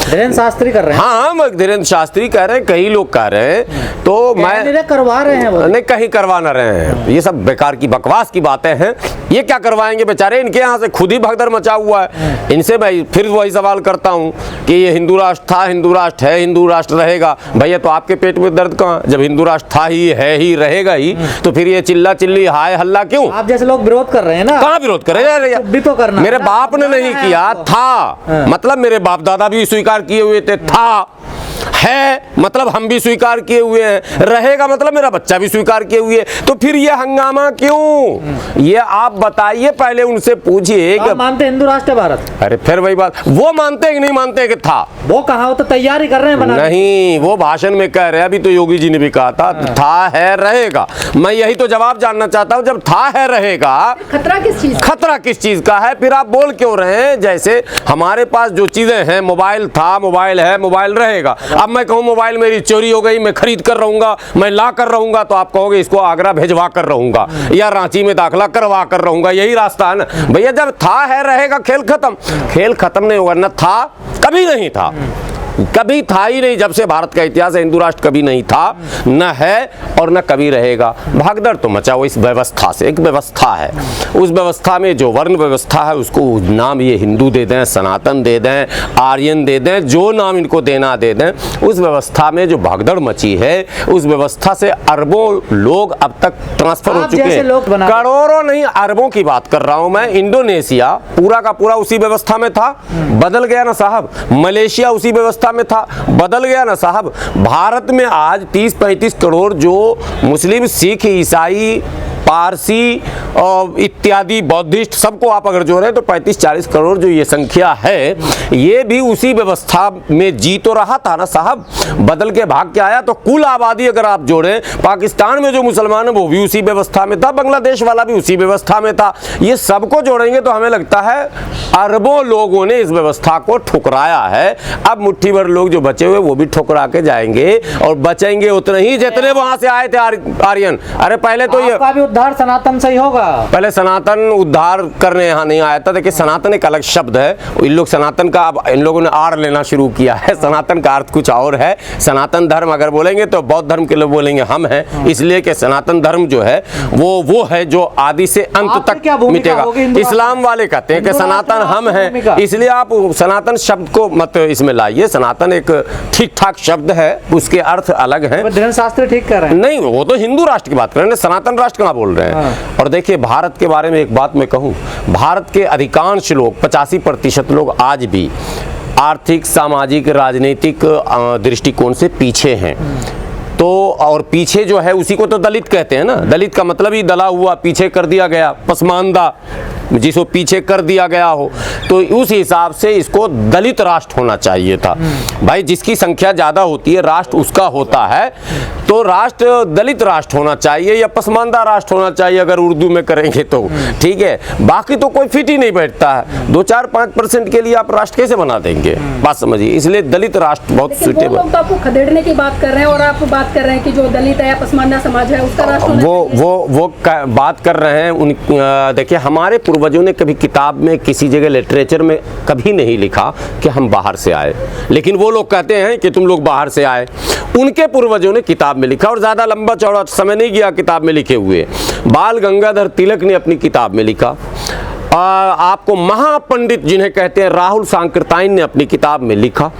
धीरेन्द्र शास्त्री कर रहे हैं। हाँ, धीरेन्द्र शास्त्री कह रहे हैं, कई लोग कह रहे हैं, तो मैं करवा रहे हैं वो नहीं, कहीं करवा न रहे हैं। ये सब बेकार की बकवास की बातें हैं। ये क्या करवाएंगे बेचारे, इनके यहाँ से खुद ही भगदड़ मचा हुआ है। इनसे मैं फिर वही सवाल करता हूँ कि ये हिंदू राष्ट्र था, हिंदू राष्ट्र है, हिंदू राष्ट्र रहेगा। भैया तो आपके पेट में दर्द कहाँ? जब हिंदू राष्ट्र था ही, है ही, रहेगा ही, तो फिर ये चिल्ला चिल्ली हाय हल्ला क्यों? आप जैसे लोग विरोध कर रहे हैं ना। कहाँ विरोध कर रहे हैं? भी तो करना, मेरे बाप ने नहीं किया, था मतलब मेरे बाप दादा भी स्वीकार किए हुए थे, था है मतलब हम भी स्वीकार किए हुए हैं, रहेगा मतलब मेरा बच्चा भी स्वीकार किए हुए, तो फिर ये हंगामा क्यों? ये आप बताइए, पहले उनसे पूछिए कि मानते हिंदू राष्ट्र भारत? अरे फिर वही बात, वो मानते हैं कि नहीं मानते कि था? वो कहा, वो तो तैयारी कर रहे हैं बनाने। नहीं, वो भाषण में कह रहे हैं, अभी तो योगी जी ने भी कहा था है रहेगा। मैं यही तो जवाब जानना चाहता हूं, जब था है रहेगा, खतरा किस चीज? खतरा किस चीज का है? फिर आप बोल क्यों रहे हैं? जैसे हमारे पास जो चीजें हैं, मोबाइल था, मोबाइल है, मोबाइल रहेगा। अब मैं कहूँ मोबाइल मेरी चोरी हो गई, मैं खरीद कर रहूंगा, मैं ला कर रहूंगा, तो आप कहोगे इसको आगरा भेजवा कर रहूंगा या रांची में दाखला करवा कर रहूंगा। यही रास्ता है ना भैया। जब था है रहेगा, खेल खत्म। खेल खत्म नहीं होगा। न था, कभी नहीं था, कभी था ही नहीं। जब से भारत का इतिहास है, हिंदू राष्ट्र कभी नहीं था, न है और न कभी रहेगा। भागदड़ तो मचा वो इस व्यवस्था से। एक व्यवस्था है, उस व्यवस्था में जो वर्ण व्यवस्था है उसको नाम ये हिंदू दे दें, सनातन दे दें, आर्यन दे दें, जो नाम इनको देना दे दें। उस व्यवस्था में जो भागदड़ मची है, उस व्यवस्था से अरबों लोग अब तक ट्रांसफर हो चुके हैं। करोड़ों नहीं, अरबों की बात कर रहा हूं मैं। इंडोनेशिया पूरा का पूरा उसी व्यवस्था में था, बदल गया ना साहब। मलेशिया उसी व्यवस्था में था, बदल गया ना साहब। भारत में आज 30-35 करोड़ जो मुस्लिम, सिख, ईसाई, पारसी और इत्यादि बौद्धिस्ट सबको आप अगर जोड़े तो 35-40 करोड़ जो ये संख्या है, ये भी उसी व्यवस्था में जी तो रहा था ना साहब। बदल के भाग के आया। तो कुल आबादी अगर आप जोड़ें, पाकिस्तान में जो मुसलमान है वो भी उसी व्यवस्था में था, बांग्लादेश वाला भी उसी व्यवस्था में था। ये सबको जोड़ेंगे तो हमें लगता है अरबों लोगों ने इस व्यवस्था को ठुकराया है। अब मुट्ठी भर लोग जो बचे हुए वो भी ठुकरा के जाएंगे, और बचेंगे उतने ही जितने वहां से आए थे आर्यन। अरे पहले तो ये उद्धार सनातन से ही होगा। पहले सनातन उद्धार करने यहाँ नहीं आया था। देखिए, सनातन एक अलग शब्द है। इन लोग सनातन का अब इन लोगों ने आड़ लेना शुरू किया है। सनातन का अर्थ कुछ और है। सनातन धर्म अगर बोलेंगे तो बौद्ध धर्म के लोग बोलेंगे हम हैं, इसलिए कि सनातन धर्म जो है वो है जो आदि से अंत तक मिटेगा। इस्लाम वाले कहते हैं कि सनातन हम हैं, इसलिए आप सनातन शब्द को मत इसमें लाइए। सनातन एक ठीक ठाक शब्द है, उसके अर्थ अलग हैं। धीरेन्द्र शास्त्री ठीक कर रहे हैं। नहीं, वो तो हिंदू राष्ट्र की बात कर रहे हैं, सनातन राष्ट्र कहाँ बोल रहे हैं। और देखिए, भारत के बारे में एक बात मैं कहूँ, भारत के अधिकांश लोग, 85% लोग आज भी आर्थिक, सामाजिक, राजनीतिक दृष्टिकोण से पीछे हैं। तो और पीछे जो है उसी को तो दलित कहते हैं ना। दलित का मतलब ही दला हुआ, पीछे कर दिया गया, पसमानदा, जिसको पीछे कर दिया गया हो। तो उस हिसाब से इसको दलित राष्ट्र होना चाहिए था। भाई, जिसकी संख्या ज़्यादा होती है, राष्ट्र उसका होता है, तो राष्ट्र दलित राष्ट्र होना चाहिए या पसमानदा राष्ट्र होना चाहिए, अगर उर्दू में करेंगे तो। ठीक है, बाकी तो कोई फिट ही नहीं बैठता है। 2-4-5% के लिए आप राष्ट्र कैसे बना देंगे? बात समझिए। इसलिए दलित राष्ट्र बहुत सुटेबल। लोग तो आपको खदेड़ने की बात कर रहे हैं, और आप बात कर रहे हैं कि जो दलित है या पसमानदा समाज है उसका राष्ट्र वो बात कर रहे हैं उन। देखिए, हमारे पूर्वजों ने कभी किताब में, किसी जगह लिटरेचर में कभी नहीं लिखा कि हम बाहर से आए, लेकिन वो लोग कहते हैं कि तुम लोग बाहर से आए। उनके पूर्वजों ने किताब में लिखा, और ज़्यादा लंबा चौड़ा समय नहीं गया किताब में लिखे हुए। बाल गंगाधर तिलक ने अपनी किताब में लिखा। आपको महापंडित जिन्हें कहते हैं राहुल सांकृताइन ने अपनी किताब में लिखा,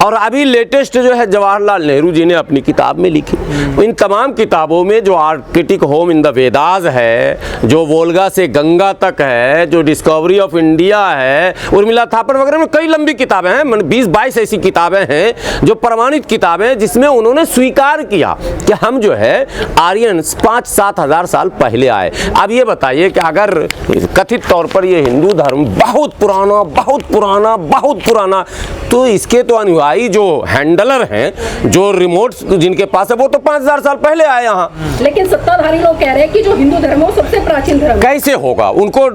और अभी लेटेस्ट जो है जवाहरलाल नेहरू जी ने अपनी किताब में लिखी। इन तमाम किताबों में जो Arctic home in the Vedas है, जो वोल्गा से गंगा तक है, जो डिस्कवरी ऑफ इंडिया है, उर्मिला थापर वगैरह में कई लंबी किताबें हैं, 20-22 ऐसी किताबें हैं जो प्रमाणित किताबें हैं, जिसमें उन्होंने स्वीकार किया कि हम जो है आर्यंस 5-7 हज़ार साल पहले आए। अब ये बताइए कि अगर कथित तौर पर ये हिंदू धर्म बहुत पुराना, तो इसके तो अनुयायी जो हैंडलर हैं, जो रिमोट जिनके पास है, वो तो 5000 साल पहले आए यहाँ। लेकिन सत्ताधारी लोग कह रहे हैं कि जो हिंदू धर्म है वो सबसे प्राचीन धर्म है। कैसे होगा? उनको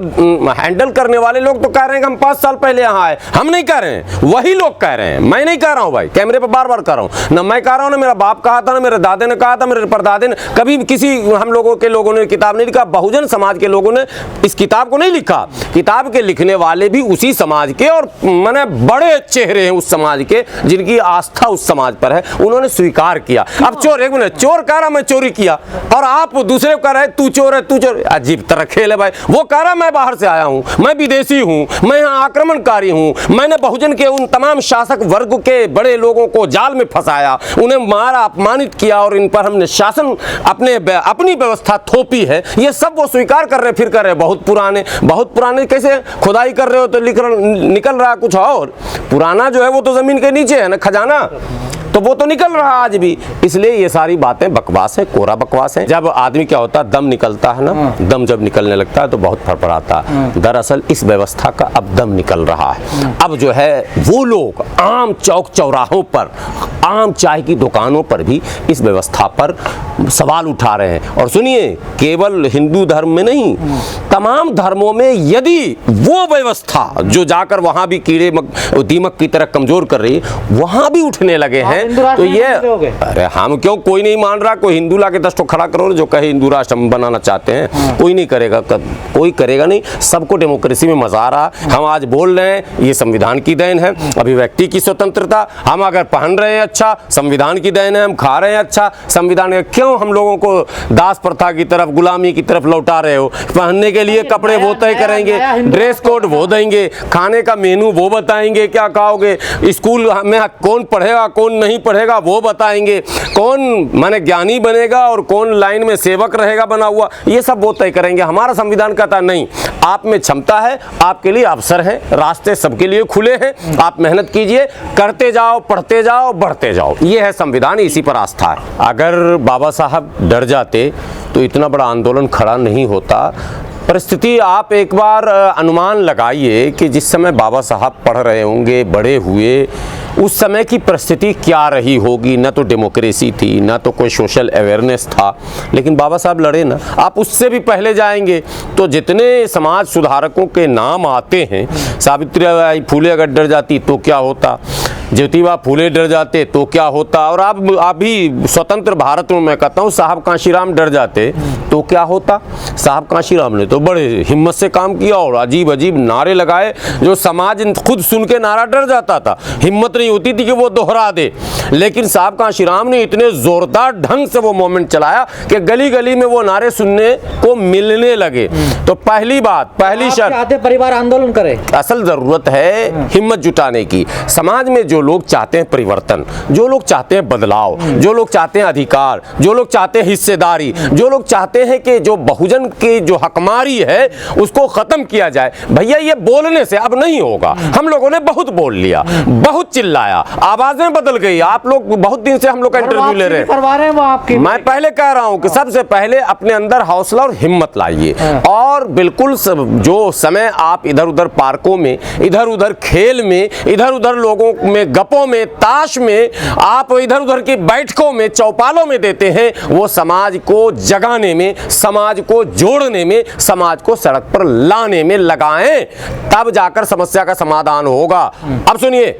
हैंडल करने वाले लोग तो कह रहे हैं कि हम 5 साल पहले यहाँ आए। हम नहीं कह रहे हैं, वही लोग कह रहे हैं। मैं नहीं कह रहा हूँ भाई, कैमरे पर बार बार कह रहा हूँ ना। मैं कह रहा हूँ ना मेरा बाप कहा था, ना मेरे दादे ने कहा था, मेरे परदादे ने, कभी किसी हम लोगों के लोगों ने किताब नहीं लिखा। बहुजन समाज के लोगों ने इस किताब को नहीं लिखा। किताब के लिखने वाले भी उसी समाज के, और माने बड़े चेहरे हैं उस समाज के, जिनकी आस्था उस समाज पर है। उन्होंने स्वीकार किया। अब चोर, एक मिनट, चोर कह रहा मैं चोरी किया, और आप दूसरे कह रहे तू चोर है, तू चोर। अजीब तरह खेल है भाई। वो कह रहा मैं बाहर से आया हूं, मैं विदेशी हूं, मैं यहाँ आक्रमणकारी हूं, मैंने बहुजन के उन तमाम शासक वर्ग के बड़े लोगों को जाल में फंसाया, उन्हें मारा, अपमानित किया, और इन पर हमने शासन अपनी व्यवस्था थोपी है। ये सब वो स्वीकार कर रहे, फिर कर रहे बहुत पुराने। कैसे खुदाई कर रहे हो तो निकल रहा कुछ और। पुराना जो है वो तो जमीन के नीचे है ना, खजाना, तो वो तो निकल रहा आज भी। इसलिए ये सारी बातें बकवास है, कोरा बकवास है। जब आदमी क्या होता है, दम निकलता है ना, दम जब निकलने लगता है तो बहुत फड़फड़ाता है। दरअसल इस व्यवस्था का अब दम निकल रहा है। अब जो है वो लोग आम चौक चौराहों पर, आम चाय की दुकानों पर भी इस व्यवस्था पर सवाल उठा रहे हैं। और सुनिए, केवल हिंदू धर्म में नहीं, तमाम धर्मों में यदि वो व्यवस्था जो जाकर वहां भी कीड़े दीमक की तरह कमजोर कर रही है, वहां भी उठने लगे हैं, तो ये, अरे हम क्यों, कोई नहीं मान रहा। कोई हिंदू लाके 10 खड़ा करो जो कहे हिंदू राष्ट्र हम बनाना चाहते हैं, कोई नहीं करेगा, कोई करेगा नहीं। सबको डेमोक्रेसी में मजा आ रहा। हम आज बोल रहे हैं, ये संविधान की देन है, अभिव्यक्ति की स्वतंत्रता। हम अगर पहन रहे हैं अच्छा, संविधान की देन है। हम खा रहे हैं अच्छा, संविधान है। क्यों हम लोगों को दास प्रथा की तरफ, गुलामी की तरफ लौटा रहे हो? पहनने के लिए कपड़े वो तय करेंगे, ड्रेस कोड वो देंगे, खाने का मेनू वो बताएंगे, क्या खाओगे, स्कूल में कौन पढ़ेगा कौन नहीं पढ़ेगा वो बताएंगे, कौन माने ज्ञानी बनेगा और कौन लाइन में सेवक रहेगा बना हुआ, ये सब वो तय करेंगे। हमारा संविधान कहता नहीं, आप में क्षमता है, आपके लिए अवसर है, रास्ते सबके लिए खुले हैं, आप मेहनत कीजिए, करते जाओ, पढ़ते जाओ, बढ़ते जाओ। ये है संविधान, इसी पर आस्था है। अगर बाबा साहब डर जाते तो इतना बड़ा आंदोलन खड़ा नहीं होता। परिस्थिति आप एक बार अनुमान लगाइए कि जिस समय बाबा साहब पढ़ रहे होंगे, बड़े हुए, उस समय की परिस्थिति क्या रही होगी। न तो डेमोक्रेसी थी, न तो कोई सोशल अवेयरनेस था, लेकिन बाबा साहब लड़े ना। आप उससे भी पहले जाएंगे तो जितने समाज सुधारकों के नाम आते हैं, सावित्रीबाई फुले अगर डर जाती तो क्या होता, ज्योतिबा फुले डर जाते तो क्या होता, और आप अभी स्वतंत्र भारत में मैं कहता हूँ साहब कांशीराम डर जाते तो क्या होता। साहब कांशीराम ने तो बड़े हिम्मत से काम किया और अजीब अजीब नारे लगाए जो समाज खुद सुन के नारा डर जाता था, हिम्मत नहीं होती थी कि वो दोहरा दे। लेकिन साहब कांशीराम ने इतने जोरदार ढंग से वो मोमेंट चलाया कि गली गली में वो नारे सुनने को मिलने लगे। तो पहली बात, पहली शर्त, परिवार आंदोलन करे। असल जरूरत है हिम्मत जुटाने की। समाज में जो लोग चाहते हैं परिवर्तन, जो लोग चाहते हैं बदलाव, जो लोग चाहते हैं अधिकार, जो लोग चाहते हैं हिस्सेदारी, जो लोग चाहते हैं कि जो बहुजन की जो हकमारी है उसको खत्म किया जाए, भैया ये बोलने से अब नहीं होगा। हम लोगों ने बहुत बोल लिया, बहुत चिल्लाया, आवाजें बदल गई। आप लोग बहुत दिन से हम लोग का इंटरव्यू ले रहे हैं, वो आपकी। मैं पहले कह रहा हूं कि सबसे पहले अपने अंदर हौसला और हिम्मत लाइए, और बिल्कुल जो समय आप इधर उधर पार्कों में, इधर उधर खेल में, इधर उधर लोगों में गपों में, ताश में, आप इधर उधर की बैठकों में, चौपालों में देते हैं, वो समाज को जगाने में, समाज को जोड़ने में, समाज को सड़क पर लाने में लगाएं, तब जाकर समस्या का समाधान होगा। अब सुनिए,